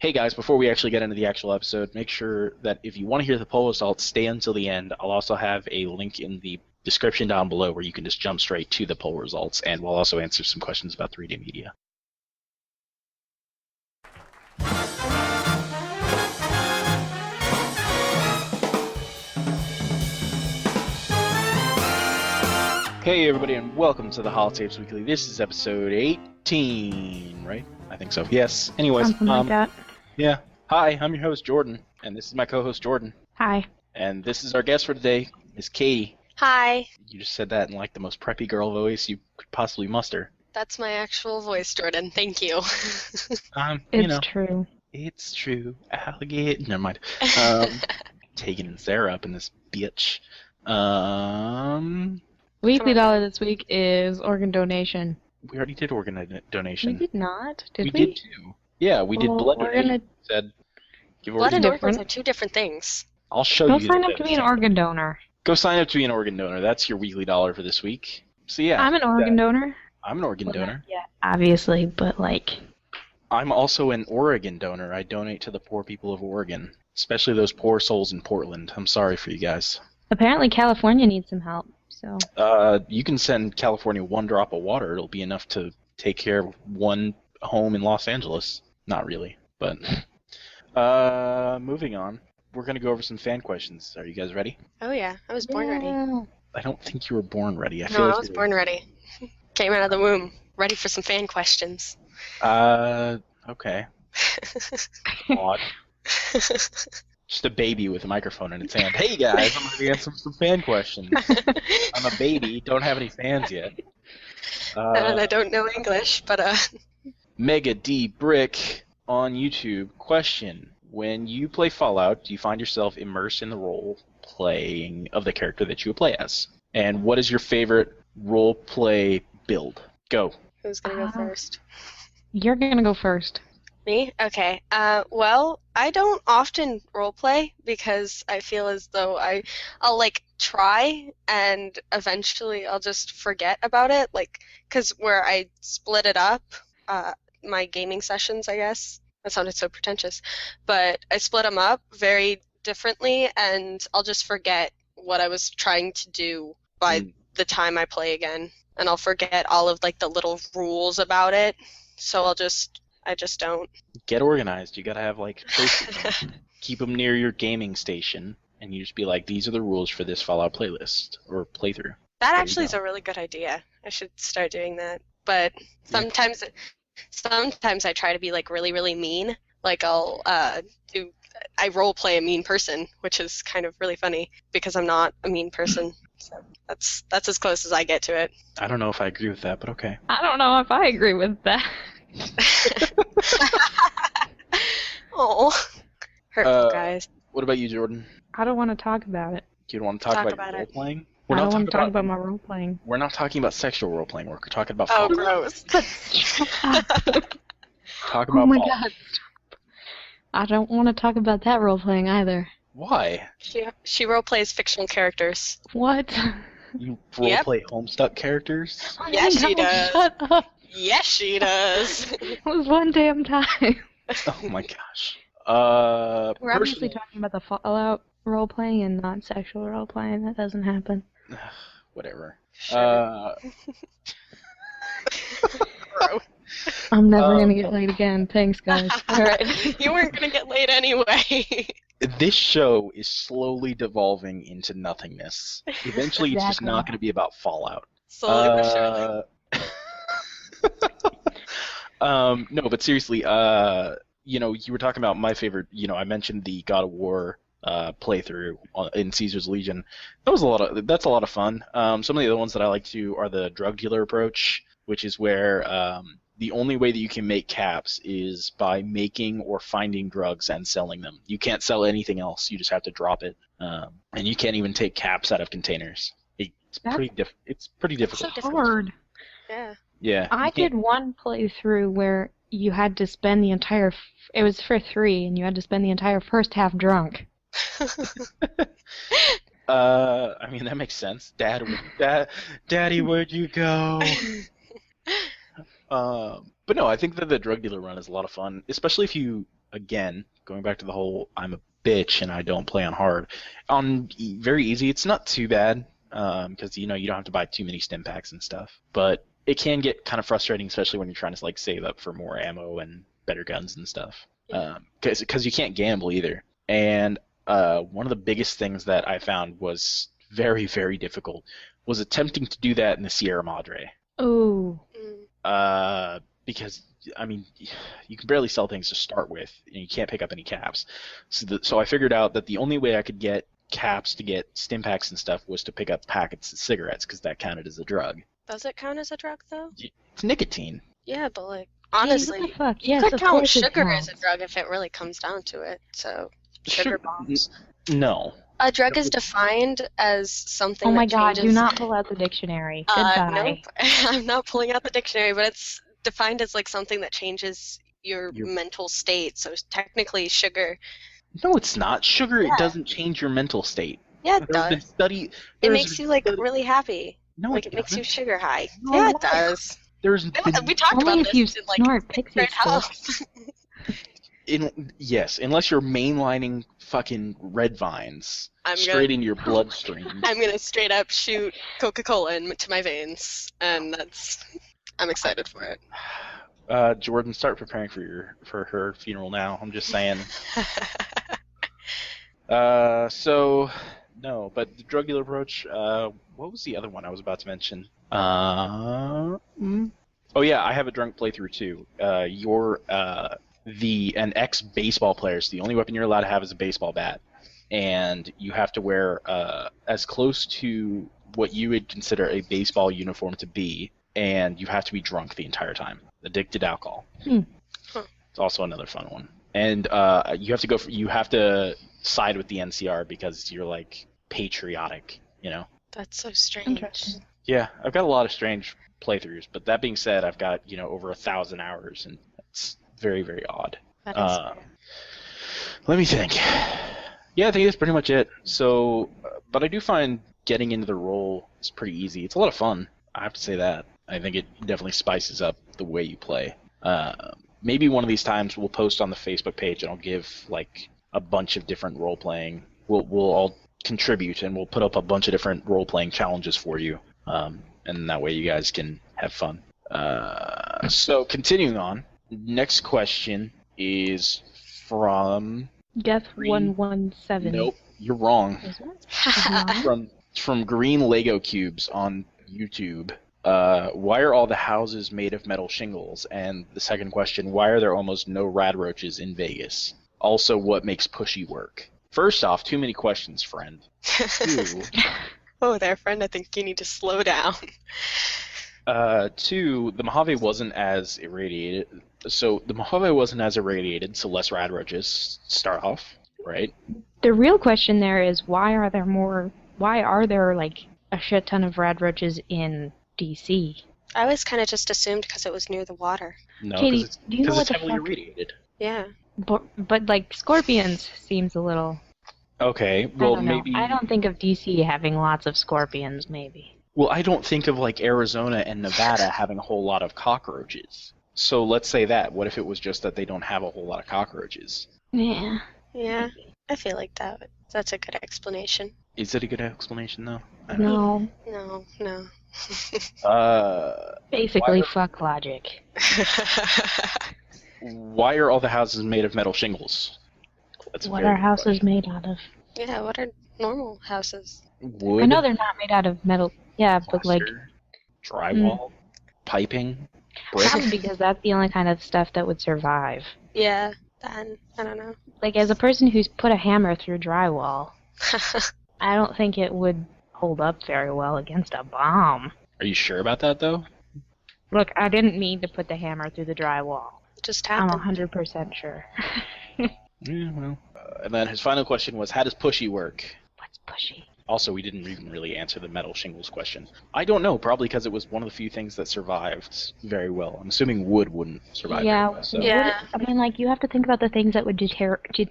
Hey guys, before we actually get into the actual episode, make sure that if you want to hear the poll results, stay until the end. I'll also have a link in the description down below where you can just jump straight to the poll results, and we'll also answer some questions about 3D media. Hey everybody, and welcome to the Holotapes Weekly. This is episode 18, right? I think so. Yes. Anyways, Something like that. Yeah. Hi, I'm your host Jordan, and this is my co-host Jordan. Hi. And this is our guest for today, Miss Katy. Hi. You just said that in like the most preppy girl voice you could possibly muster. That's my actual voice, Jordan. Thank you. It's true. It's true. Alligator. Never mind. Taking and Sarah up in this bitch. Weekly dollar this week is organ donation. We already did organ donation. We did not, did we? We did too. Yeah, we did blood donation. Said, give blood and organs organs are two different things. I'll show Go you. Go sign up to be an organ donor. Go sign up to be an organ donor. That's your weekly dollar for this week. So yeah. I'm an organ donor. I'm an organ donor. Yeah, obviously, but like... I'm also an Oregon donor. I donate to the poor people of Oregon, especially those poor souls in Portland. I'm sorry for you guys. Apparently California needs some help, so... You can send California one drop of water. It'll be enough to take care of one home in Los Angeles. Not really, but... moving on. We're going to go over some fan questions. Are you guys ready? Oh yeah, I was born ready. I don't think you were born ready. I was born ready. Came out of the womb, ready for some fan questions. Okay. Odd. Just a baby with a microphone in its hand. Hey guys, I'm going to answer some fan questions. I'm a baby, don't have any fans yet. And I don't know English, but Mega D Brick on YouTube. Question: when you play Fallout, do you find yourself immersed in the role playing of the character that you play as? And what is your favorite role play build? Go. Who's gonna go first? You're gonna go first. Me? Okay. Well, I don't often roleplay because I feel as though I'll like try and eventually I'll just forget about it. Like, cause where I split it up, my gaming sessions, I guess. That sounded so pretentious, but I split them up very differently, and I'll just forget what I was trying to do by the time I play again, and I'll forget all of like the little rules about it. So I just don't. Get organized. You gotta have like keep them near your gaming station, and you just be like, these are the rules for this Fallout playlist or playthrough. That actually is a really good idea. I should start doing that. But sometimes I try to be like really, really mean. Like I role play a mean person, which is kind of really funny because I'm not a mean person. So that's as close as I get to it. I don't know if I agree with that, but okay. I don't know if I agree with that. Oh, hurtful guys. What about you, Jordan? I don't want to talk about it. You don't want to talk about role playing? I don't want to talk about my role playing. We're not talking about sexual role playing. We're talking about. Oh, gross. Talk about. Oh my God! Stop. I don't want to talk about that role playing either. Why? She role plays fictional characters. What? You role play Homestuck characters? Yes, she does. Shut up. Yes, she does. It was one damn time. Oh my gosh. We're obviously talking about the Fallout role playing and not sexual role playing. That doesn't happen. Whatever. Sure. I'm never gonna get laid again. Thanks, guys. All right. You weren't gonna get laid anyway. This show is slowly devolving into nothingness. Eventually, it's just not going to be about Fallout. Slowly but surely. No, but seriously, you were talking about my favorite. I mentioned the God of War playthrough in Caesar's Legion. That's a lot of fun. Some of the other ones that I like to are the drug dealer approach, which is where the only way that you can make caps is by making or finding drugs and selling them. You can't sell anything else. You just have to drop it, and you can't even take caps out of containers. It's pretty difficult. So hard. Yeah. Yeah. I did one playthrough where you had to spend the entire. It was for 3, and you had to spend the entire first half drunk. I mean, that makes sense. Daddy, where'd you go? But no, I think that the drug dealer run is a lot of fun, especially if you again, going back to the whole I'm a bitch and I don't play on hard. On very easy, it's not too bad because you don't have to buy too many stim packs and stuff. But it can get kind of frustrating, especially when you're trying to like save up for more ammo and better guns and stuff. Because you can't gamble either. And one of the biggest things that I found was very, very difficult was attempting to do that in the Sierra Madre. Oh. Because, I mean, you can barely sell things to start with, and you can't pick up any caps. So I figured out that the only way I could get caps to get stim packs and stuff was to pick up packets of cigarettes, because that counted as a drug. Does it count as a drug, though? It's nicotine. Yeah, but, like, honestly, What the fuck? you Yes, could of count course it sugar as a counts. drug if it really comes down to it. So, sugar bombs. No. A drug is defined as something Oh my that god, changes... do not pull out the dictionary. Goodbye. Nope. I'm not pulling out the dictionary, but it's defined as, like, something that changes your mental state. So, technically, sugar... No, it's not. Sugar, Yeah. it doesn't change your mental state. Yeah, it There's been does. study. It there's makes you, like, really happy. No, Like, it makes you doesn't. sugar high. No, Yeah, it it does. There's We talked Only about if you this in, like, snort pixie grade sticks. house. Yes, unless you're mainlining fucking red vines straight into your bloodstream. I'm gonna straight up shoot Coca-Cola into my veins, and I'm excited for it. Jordan, start preparing for her funeral now. I'm just saying. So no, but the drug dealer approach. What was the other one I was about to mention? Oh yeah, I have a drunk playthrough too. You're an ex-baseball player, so the only weapon you're allowed to have is a baseball bat, and you have to wear as close to what you would consider a baseball uniform to be, and you have to be drunk the entire time, addicted to alcohol. It's also another fun one, and you have to side with the NCR because you're like patriotic, That's so strange. Interesting. Yeah, I've got a lot of strange playthroughs, but that being said, I've got over 1,000 hours, and it's very, very odd. That is Let me think. Yeah, I think that's pretty much it. So, but I do find getting into the role is pretty easy. It's a lot of fun. I have to say that. I think it definitely spices up the way you play. Maybe one of these times we'll post on the Facebook page, and I'll give like a bunch of different role playing. We'll all contribute, and we'll put up a bunch of different role playing challenges for you. And that way you guys can have fun. So continuing on, next question is from Death117. Nope, you're wrong. Is it? From Green Lego Cubes on YouTube. Why are all the houses made of metal shingles? And the second question, why are there almost no rad roaches in Vegas? Also, what makes pushy work? First off, too many questions, friend. Two, Oh, there, friend. I think you need to slow down. two, the Mojave wasn't as irradiated. So the Mojave wasn't as irradiated, so less rad roaches start off, right? The real question there is why are there like a shit ton of rad roaches in DC? I always kind of just assumed because it was near the water. No, Katy, do you know because what it's the heavily fuck? irradiated. Yeah. But like scorpions seems a little. Okay, I well don't know. maybe. I don't think of DC having lots of scorpions. Maybe. Well, I don't think of like Arizona and Nevada having a whole lot of cockroaches. So let's say that. What if it was just that they don't have a whole lot of cockroaches? Yeah. Yeah. I feel like that's a good explanation. Is it a good explanation though? I don't know. No. No. Basically, Why fuck logic. Why are all the houses made of metal shingles? That's a What very are good houses question. made out of? Yeah, what are normal houses? Wood, I know they're not made out of metal. Yeah, but like plaster, drywall, piping, brick. probably because that's the only kind of stuff that would survive. Yeah, then, I don't know. Like as a person who's put a hammer through drywall, I don't think it would hold up very well against a bomb. Are you sure about that though? Look, I didn't mean to put the hammer through the drywall. Just I'm happened. 100% sure. Yeah, well. And then his final question was, how does pushy work? What's pushy? Also, we didn't even really answer the metal shingles question. I don't know, probably because it was one of the few things that survived very well. I'm assuming wood wouldn't survive Yeah, very well. So. Yeah. I mean, like, you have to think about the things that would Deteriorate.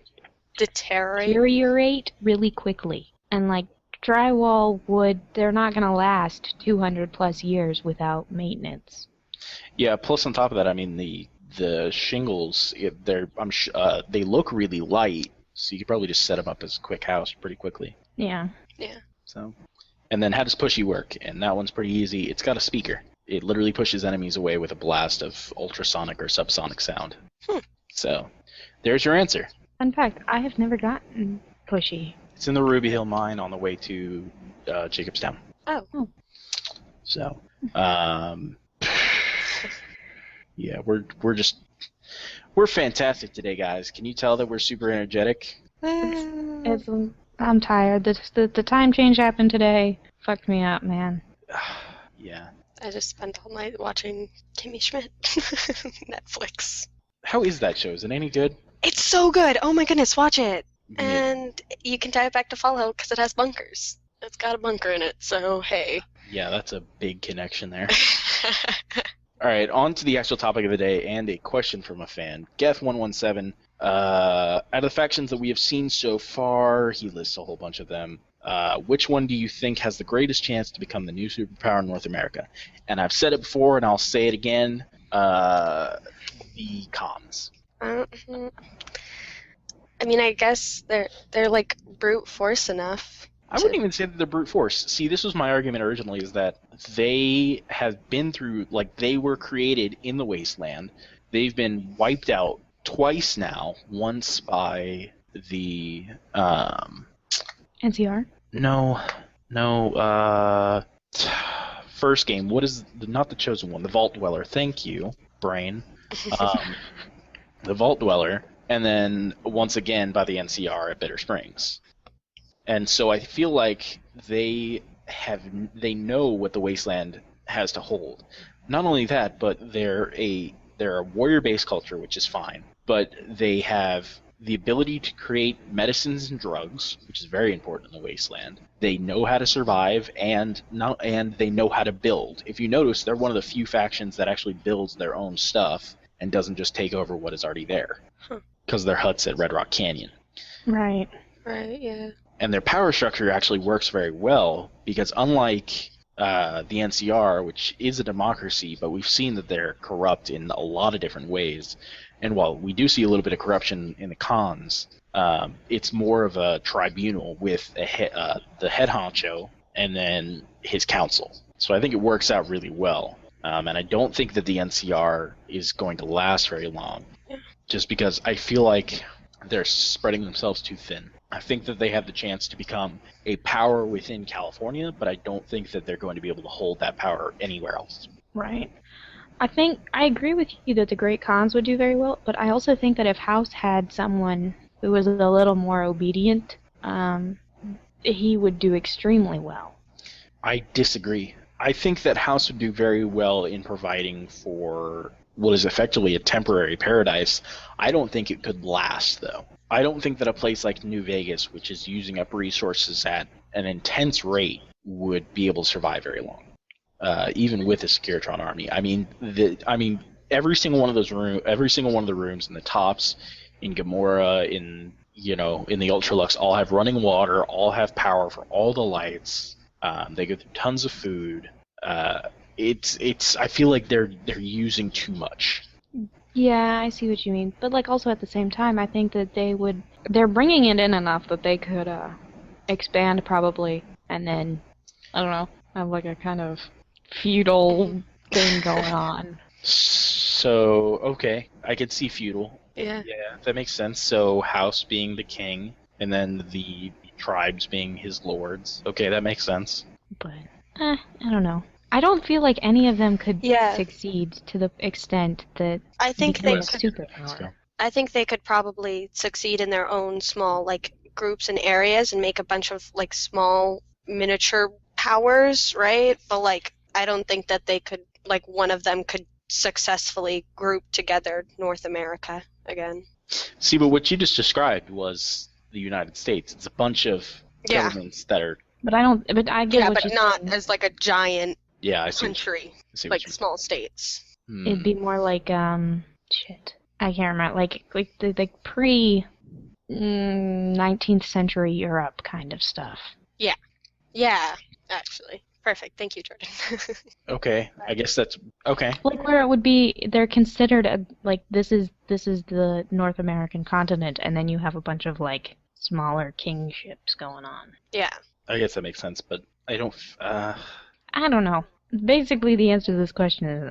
deteriorate really quickly. And, like, drywall, wood, they're not going to last 200 plus years without maintenance. Yeah, plus on top of that, I mean, the the shingles, they look really light, so you could probably just set them up as a quick house pretty quickly. Yeah. Yeah. So, and then how does pushy work? And that one's pretty easy. It's got a speaker. It literally pushes enemies away with a blast of ultrasonic or subsonic sound. So, there's your answer. Fun fact, I have never gotten pushy. It's in the Ruby Hill mine on the way to Jacobstown. Oh. So, yeah, we're fantastic today, guys. Can you tell that we're super energetic? I'm tired. The time change happened today. Fucked me up, man. Yeah. I just spent all night watching Kimmy Schmidt. Netflix. How is that show? Is it any good? It's so good! Oh my goodness, watch it! Yeah. And you can tie it back to Fallout because it has bunkers. It's got a bunker in it, so hey. Yeah, that's a big connection there. All right, on to the actual topic of the day and a question from a fan. Geth117, out of the factions that we have seen so far, he lists a whole bunch of them. Which one do you think has the greatest chance to become the new superpower in North America? And I've said it before, and I'll say it again. The cons. I mean, I guess they're like brute force enough. I wouldn't even say that they're brute force. See, this was my argument originally, is that they have been through, like, they were created in the wasteland. They've been wiped out twice now. Once by the NCR? No, first game. What is not the Chosen One? The Vault Dweller. Thank you, brain. The Vault Dweller, and then once again by the NCR at Bitter Springs. And so I feel like they know what the wasteland has to hold. Not only that, but they're a warrior-based culture, which is fine. But they have the ability to create medicines and drugs, which is very important in the wasteland. They know how to survive, and they know how to build. If you notice, they're one of the few factions that actually builds their own stuff and doesn't just take over what is already there, because their huts at Red Rock Canyon. Right. Right. Yeah. And their power structure actually works very well, because unlike the NCR, which is a democracy, but we've seen that they're corrupt in a lot of different ways. And while we do see a little bit of corruption in the cons, it's more of a tribunal with the head honcho and then his council. So I think it works out really well. And I don't think that the NCR is going to last very long, just because I feel like they're spreading themselves too thin. I think that they have the chance to become a power within California, but I don't think that they're going to be able to hold that power anywhere else. Right. I agree with you that the Great Khans would do very well, but I also think that if House had someone who was a little more obedient, he would do extremely well. I disagree. I think that House would do very well in providing for what is effectively a temporary paradise. I don't think it could last, though. I don't think that a place like New Vegas, which is using up resources at an intense rate, would be able to survive very long, even with a Securitron army. I mean, every single one of the rooms in the tops, in Gamora, in the Ultralux, all have running water, all have power for all the lights. They go through tons of food. I feel like they're using too much. Yeah, I see what you mean. But also at the same time, I think that they're bringing it in enough that they could expand probably, and then, I don't know, have like a kind of feudal thing going on. So, okay, I could see feudal. Yeah. Yeah, that makes sense. So House being the king, and then the tribes being his lords. Okay, that makes sense. But, I don't know. I don't feel like any of them could succeed to the extent that I think they could. Superpower. I think they could probably succeed in their own small groups and areas and make a bunch of small miniature powers, right? But I don't think that they could one of them could successfully group together North America again. See, but what you just described was the United States. It's a bunch of governments that are. But I don't. But I get what but you're not saying. as a giant. Yeah, I see. Country, small states. It'd be more like shit. I can't remember. Like the pre 19th century Europe kind of stuff. Yeah, actually. Perfect. Thank you, Jordan. Okay, I guess that's okay. Like where it would be, they're considered like this is the North American continent, and then you have a bunch of like smaller kingships going on. Yeah. I guess that makes sense, but I don't. I don't know. Basically, the answer to this question is,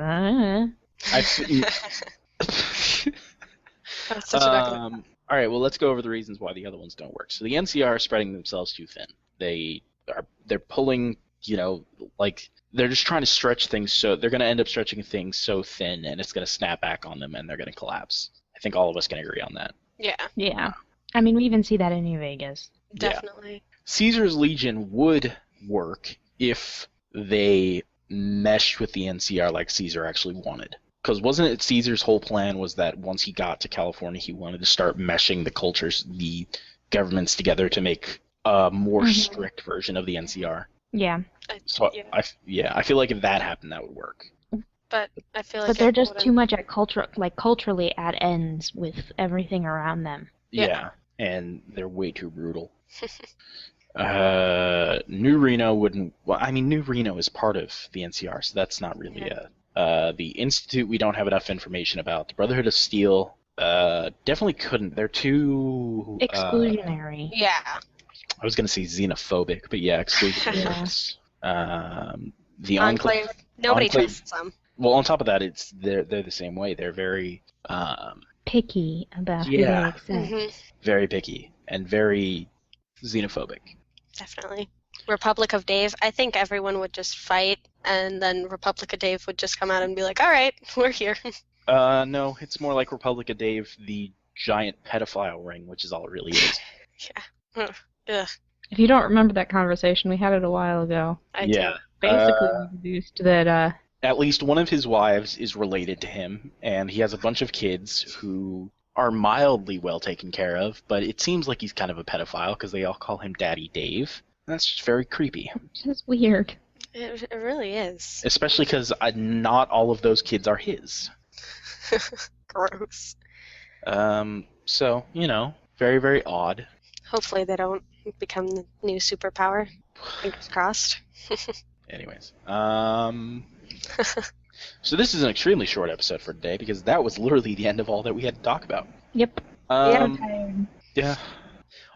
That's such a back and all right, well, let's go over the reasons why the other ones don't work. So the NCR are spreading themselves too thin. They're pulling, like they're just trying to stretch things, so they're going to end up stretching things so thin, and it's going to snap back on them, and they're going to collapse. I think all of us can agree on that. Yeah, yeah. I mean, we even see that in New Vegas. definitely. Yeah. Caesar's Legion would work if they meshed with the NCR like Caesar actually wanted. Because wasn't it Caesar's whole plan was that once he got to California, he wanted to start meshing the cultures, the governments together to make a more strict version of the NCR? Yeah. So I feel like if that happened, that would work. But I feel like. But they're just too much at culturally at ends with everything around them. Yeah, and they're way too brutal. New Reno wouldn't. Well, I mean, New Reno is part of the NCR, so that's not really the Institute. We don't have enough information about. The Brotherhood of Steel definitely couldn't. They're too exclusionary. Yeah. I was gonna say xenophobic, but yeah, exclusionary. The Enclave. Nobody trusts them. Well, on top of that, they're the same way. They're very picky about who they accept. Very picky and very xenophobic. Definitely. Republic of Dave, I think everyone would just fight, and then Republic of Dave would just come out and be like, all right, we're here. No, it's more like Republic of Dave, the giant pedophile ring, which is all it really is. Yeah. Ugh. If you don't remember that conversation, we had it a while ago. I do. Basically, introduced that at least one of his wives is related to him, and he has a bunch of kids who are mildly well taken care of, but it seems like he's kind of a pedophile because they all call him Daddy Dave. That's just very creepy. Just weird. It really is. Especially because not all of those kids are his. Gross. So, very, very odd. Hopefully they don't become the new superpower. Fingers crossed. Anyways. So this is an extremely short episode for today because that was literally the end of all that we had to talk about. Yep. I'm tired. Yeah.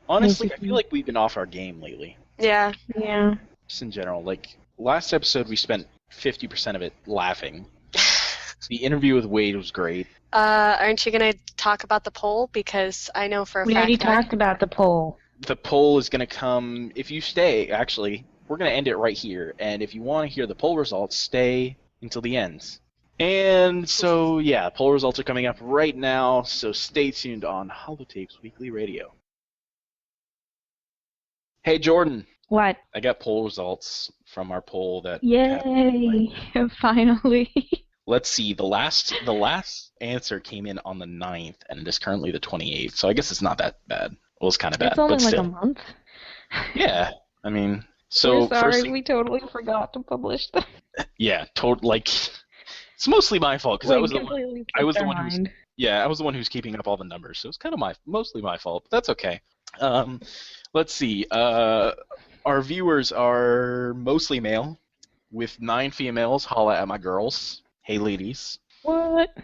Honestly, I feel like we've been off our game lately. Yeah. Yeah. Just in general. Like, last episode we spent 50% of it laughing. The interview with Wade was great. Aren't you going to talk about the poll? Because I know for a fact we already talked about the poll. The poll is going to come, if you stay, actually, we're going to end it right here. And if you want to hear the poll results, stay until the end. And so, yeah, poll results are coming up right now, so stay tuned on Holotapes Weekly Radio. Hey, Jordan. What? I got poll results from our poll that... Yay! Finally. Let's see, the last answer came in on the 9th, and it is currently the 28th, so I guess it's not that bad. Well, it's kind of bad, it's only but like still. a month. Yeah, I mean, so... We're sorry, we totally forgot to publish them. Yeah, it's mostly my fault, because I was the one who's keeping up all the numbers, so it's kind of mostly my fault, but that's okay. Let's see, our viewers are mostly male, with 9 females. Holla at my girls. Hey, ladies. What?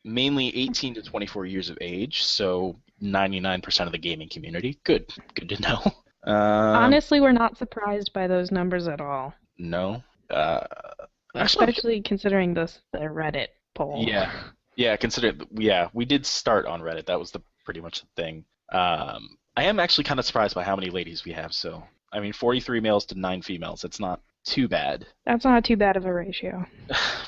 Mainly 18 to 24 years of age, so 99% of the gaming community. Good to know. Honestly, we're not surprised by those numbers at all. No. Especially considering the Reddit poll. Yeah. We did start on Reddit. That was pretty much the thing. I am actually kind of surprised by how many ladies we have. So, I mean, 43 males to 9 females. That's not too bad. That's not too bad of a ratio.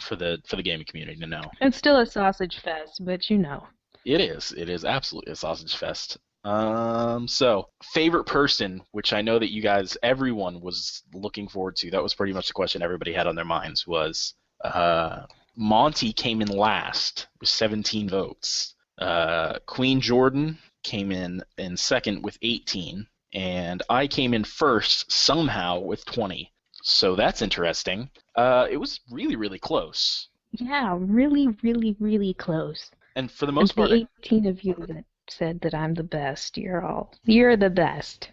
for the gaming community to know. It's still a sausage fest, but you know. It is. It is absolutely a sausage fest. So, favorite person, which I know that everyone was looking forward to. That was pretty much the question everybody had on their minds was, Monty came in last with 17 votes. Queen Jordan came in second with 18, and I came in first somehow with 20. So that's interesting. It was really, really close. Yeah, really, really, really close. And for the most part, the 18 of you that said that I'm the best, you're the best.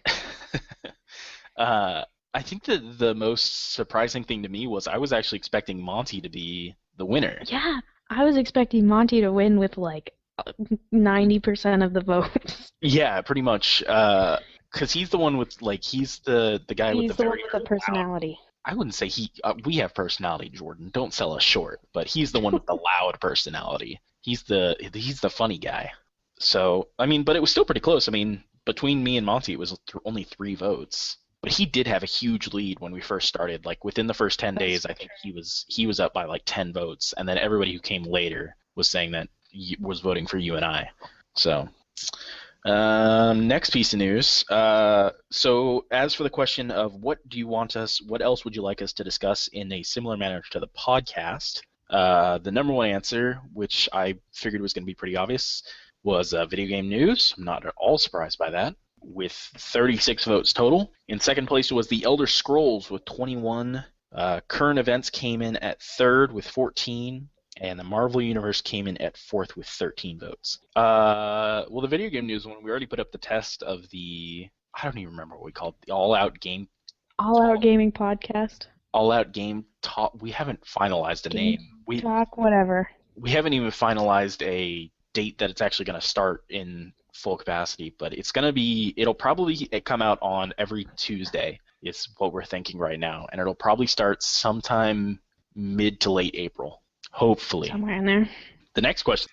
I I think that the most surprising thing to me was I was actually expecting Monty to be the winner. Yeah, I was expecting Monty to win with like 90% of the votes. Yeah, pretty much. Because he's the one with like he's the guy with the He's the one very with the loud. personality. I wouldn't say he. We have personality, Jordan. Don't sell us short. But he's the one with the loud personality. He's the funny guy. So I mean, but it was still pretty close. I mean, between me and Monty, it was only 3 votes. But he did have a huge lead when we first started. Like within the first 10 days, I think he was up by like 10 votes, and then everybody who came later was saying that he was voting for you and I. So. Next piece of news. So as for the question of what else would you like us to discuss in a similar manner to the podcast, the number one answer, which I figured was going to be pretty obvious, was video game news. I'm not at all surprised by that, with 36 votes total. In second place was the Elder Scrolls with 21. Current events came in at third with 14. And the Marvel Universe came in at fourth with 13 votes. Well, the video game news one, we already put up the test of I don't even remember what we called it, the All-Out Game. All-Out Gaming Podcast. All-Out Game Talk. We haven't finalized a name. Talk, whatever. We haven't even finalized a date that it's actually going to start in full capacity, but it'll probably come out on every Tuesday, is what we're thinking right now. And it'll probably start sometime mid to late April. Hopefully. Somewhere in there. The next question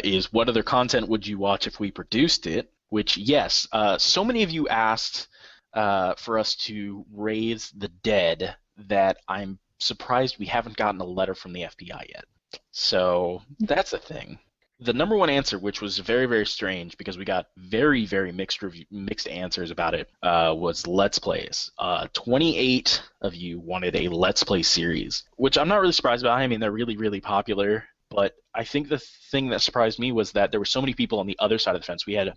is, what other content would you watch if we produced it? Which, yes, so many of you asked for us to raise the dead that I'm surprised we haven't gotten a letter from the FBI yet. So that's a thing. The number one answer, which was very, very strange because we got very, very mixed answers about it, was Let's Plays. 28 of you wanted a Let's Play series, which I'm not really surprised about. I mean, they're really, really popular. But I think the thing that surprised me was that there were so many people on the other side of the fence. We had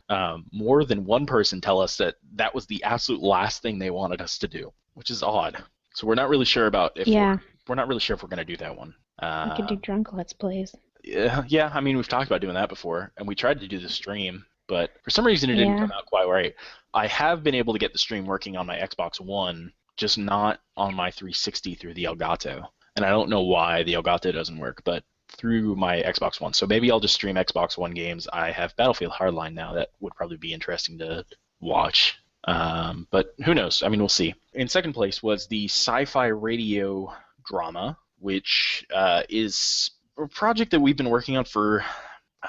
more than one person tell us that was the absolute last thing they wanted us to do, which is odd. So we're not really sure about if we're not really sure if we're going to do that one. We could do drunk Let's Plays. Yeah, I mean, we've talked about doing that before, and we tried to do the stream, but for some reason it didn't come out quite right. I have been able to get the stream working on my Xbox One, just not on my 360 through the Elgato. And I don't know why the Elgato doesn't work, but through my Xbox One. So maybe I'll just stream Xbox One games. I have Battlefield Hardline now. That would probably be interesting to watch. But who knows? I mean, we'll see. In second place was the sci-fi radio drama, which is a project that we've been working on for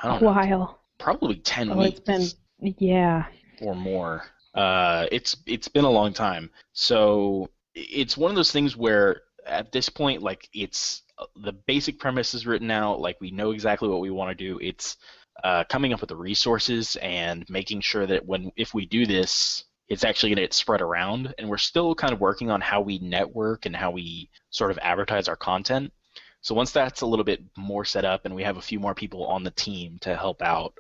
a while. Probably 10 weeks. It's been, or more. It's been a long time. So it's one of those things where at this point, like, it's the basic premise is written out. Like, we know exactly what we want to do. It's coming up with the resources and making sure that if we do this, it's actually going to get spread around. And we're still kind of working on how we network and how we sort of advertise our content. So once that's a little bit more set up and we have a few more people on the team to help out,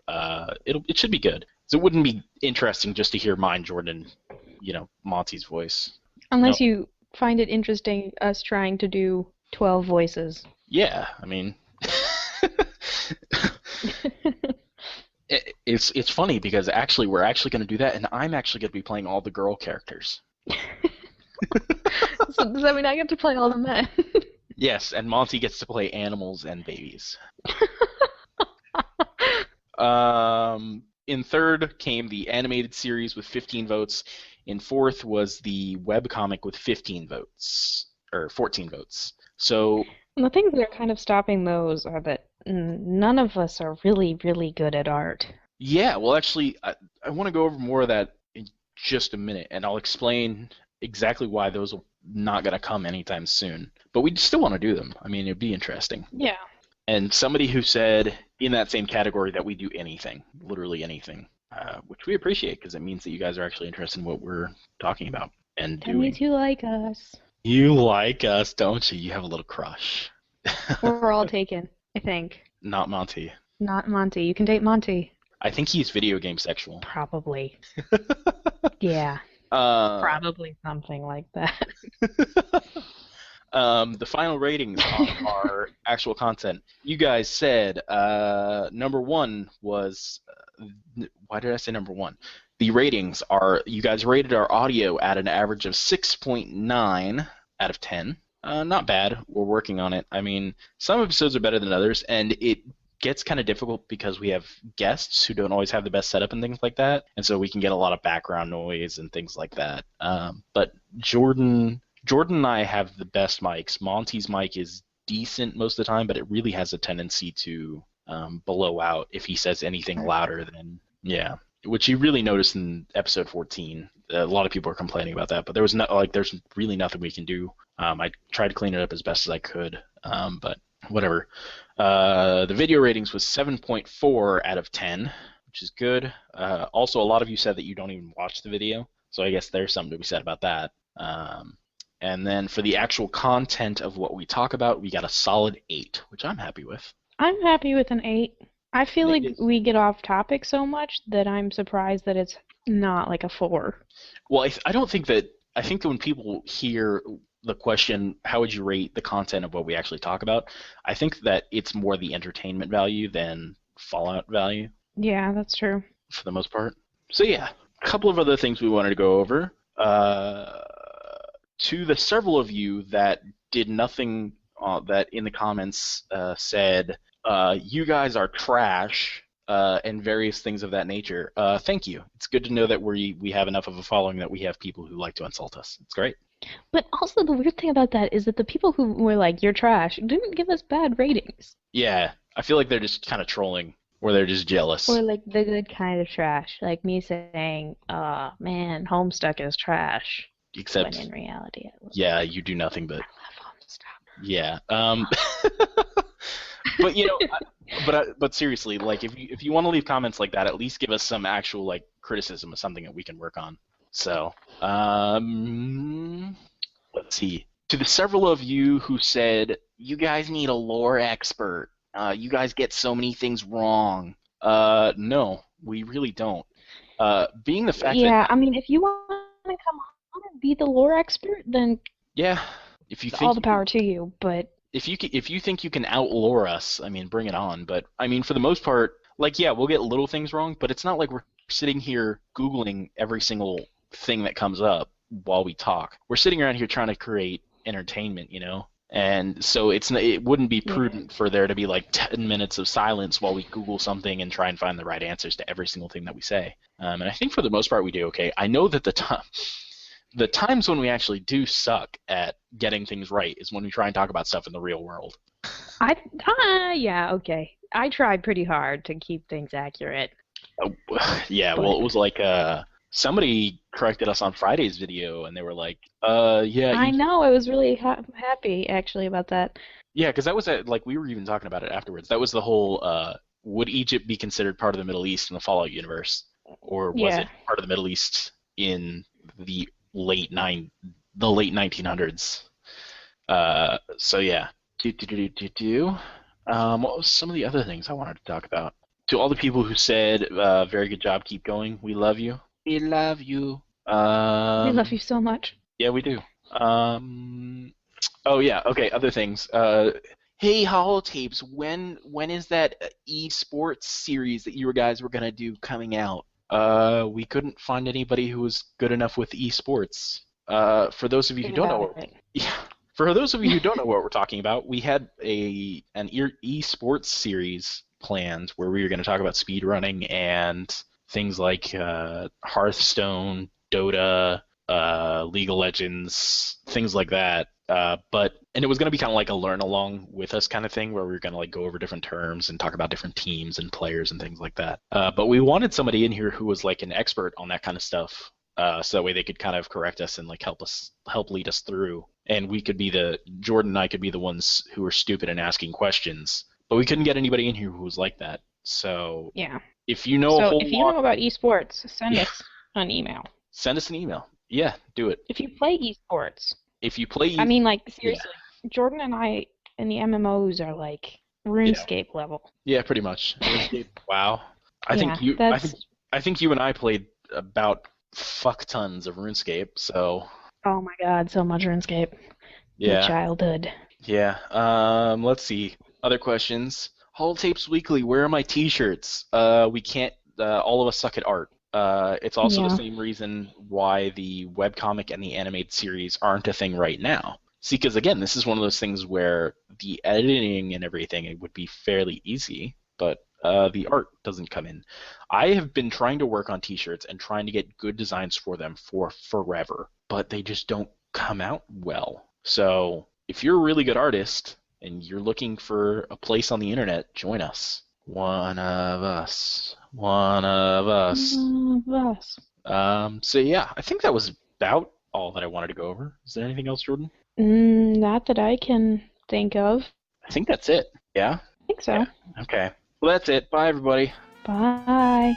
it should be good. So it wouldn't be interesting just to hear mine, Jordan, Monty's voice. Unless you find it interesting us trying to do 12 voices. Yeah, I mean, it's funny because actually we're actually going to do that, and I'm actually going to be playing all the girl characters. So does that mean I get to play all the men? Yes, and Monty gets to play animals and babies. In third came the animated series with 15 votes. In fourth was the webcomic with 15 votes, or 14 votes. So the things that are kind of stopping those are that none of us are really, really good at art. Yeah, well, actually, I want to go over more of that in just a minute, and I'll explain exactly why those are not going to come anytime soon. But we still want to do them. I mean, it'd be interesting. Yeah. And somebody who said in that same category that we do anything, literally anything, which we appreciate because it means that you guys are actually interested in what we're talking about and doing. That means you like us. You like us, don't you? You have a little crush. We're all taken, I think. Not Monty. Not Monty. You can date Monty. I think he's video game sexual. Probably. Yeah. Probably something like that. The final ratings on our actual content. You guys said number one was... why did I say number one? The ratings are, you guys rated our audio at an average of 6.9 out of 10. Not bad. We're working on it. I mean, some episodes are better than others, and it gets kind of difficult because we have guests who don't always have the best setup and things like that, and so we can get a lot of background noise and things like that. But Jordan and I have the best mics. Monty's mic is decent most of the time, but it really has a tendency to blow out if he says anything louder than, yeah, which you really noticed in episode 14. A lot of people are complaining about that, but there's really nothing we can do. I tried to clean it up as best as I could, but whatever. The video ratings was 7.4 out of 10, which is good. Also, a lot of you said that you don't even watch the video, so I guess there's something to be said about that. And then for the actual content of what we talk about, we got a solid 8, which I'm happy with. I'm happy with an 8. I feel like we get off topic so much that I'm surprised that it's not like a 4. Well, I don't think that. I think that when people hear the question, how would you rate the content of what we actually talk about, I think that it's more the entertainment value than Fallout value. Yeah, that's true. For the most part. So yeah, a couple of other things we wanted to go over. To the several of you that did nothing, that in the comments said, you guys are trash, and various things of that nature. Thank you. It's good to know that we have enough of a following that we have people who like to insult us. It's great. But also the weird thing about that is that the people who were like, you're trash, didn't give us bad ratings. Yeah, I feel like they're just kind of trolling, or they're just jealous. Or like the good kind of trash, like me saying, man, Homestuck is trash. Except, when in reality, yeah, you do nothing but. I love Homestuck. Yeah. But you know, but seriously, like if you want to leave comments like that, at least give us some actual like criticism of something that we can work on. So, let's see. To the several of you who said you guys need a lore expert, you guys get so many things wrong. No, we really don't. Being the fact that, yeah, I mean, if you want to come on and be the lore expert, then yeah, if you think all the power to you. But if you think you can outlore us, I mean, bring it on. But I mean, for the most part, like, yeah, we'll get little things wrong, but it's not like we're sitting here Googling every single thing that comes up while we talk. We're sitting around here trying to create entertainment, you know? And so it wouldn't be prudent for there to be like 10 minutes of silence while we Google something and try and find the right answers to every single thing that we say. And I think for the most part we do okay. I know that the times when we actually do suck at getting things right is when we try and talk about stuff in the real world. Yeah, okay. I tried pretty hard to keep things accurate. Yeah, well, it was like somebody corrected us on Friday's video, and they were like, yeah. I know, I was really happy, actually, about that. Yeah, because that was, like, we were even talking about it afterwards. That was the whole, would Egypt be considered part of the Middle East in the Fallout universe? Or was it part of the Middle East in the late 1900s? So, yeah. What was some of the other things I wanted to talk about? To all the people who said, very good job, keep going, we love you. We love you. We love you so much. Yeah, we do. Oh, yeah, okay, other things. Hey, Holotapes, when is that esports series that you guys were going to do coming out? We couldn't find anybody who was good enough with esports. For those of you who don't know For those of you who don't know what we're talking about, we had an esports series planned where we were going to talk about speedrunning and things like Hearthstone, Dota, League of Legends, things like that. And it was going to be kind of like a learn along with us kind of thing where we were going to like go over different terms and talk about different teams and players and things like that. But we wanted somebody in here who was like an expert on that kind of stuff. So that way they could kind of correct us and like help lead us through. And we could be Jordan and I could be the ones who were stupid and asking questions. But we couldn't get anybody in here who was like that. So yeah. If you know if you know about esports, send us an email. Send us an email. Yeah, do it. If you play esports. If you play I mean, like, seriously, Jordan and I in the MMOs are like RuneScape level. Yeah, pretty much. RuneScape, wow. I think you and I played about fuck tons of RuneScape, so. Oh my god, so much RuneScape. Yeah. My childhood. Yeah. Let's see. Other questions. Holotapes Weekly, where are my t-shirts? We can't, all of us suck at art. It's also the Yeah. same reason why the webcomic and the animated series aren't a thing right now. See, because again, this is one of those things where the editing and everything it would be fairly easy, but the art doesn't come in. I have been trying to work on T-shirts and trying to get good designs for them for forever, but they just don't come out well. So if you're a really good artist and you're looking for a place on the internet, join us. One of us. One of us. Us. So yeah, I think that was about all that I wanted to go over. Is there anything else, Jordan? Not that I can think of. I think that's it. Yeah? I think so. Yeah. Okay. Well, that's it. Bye, everybody. Bye.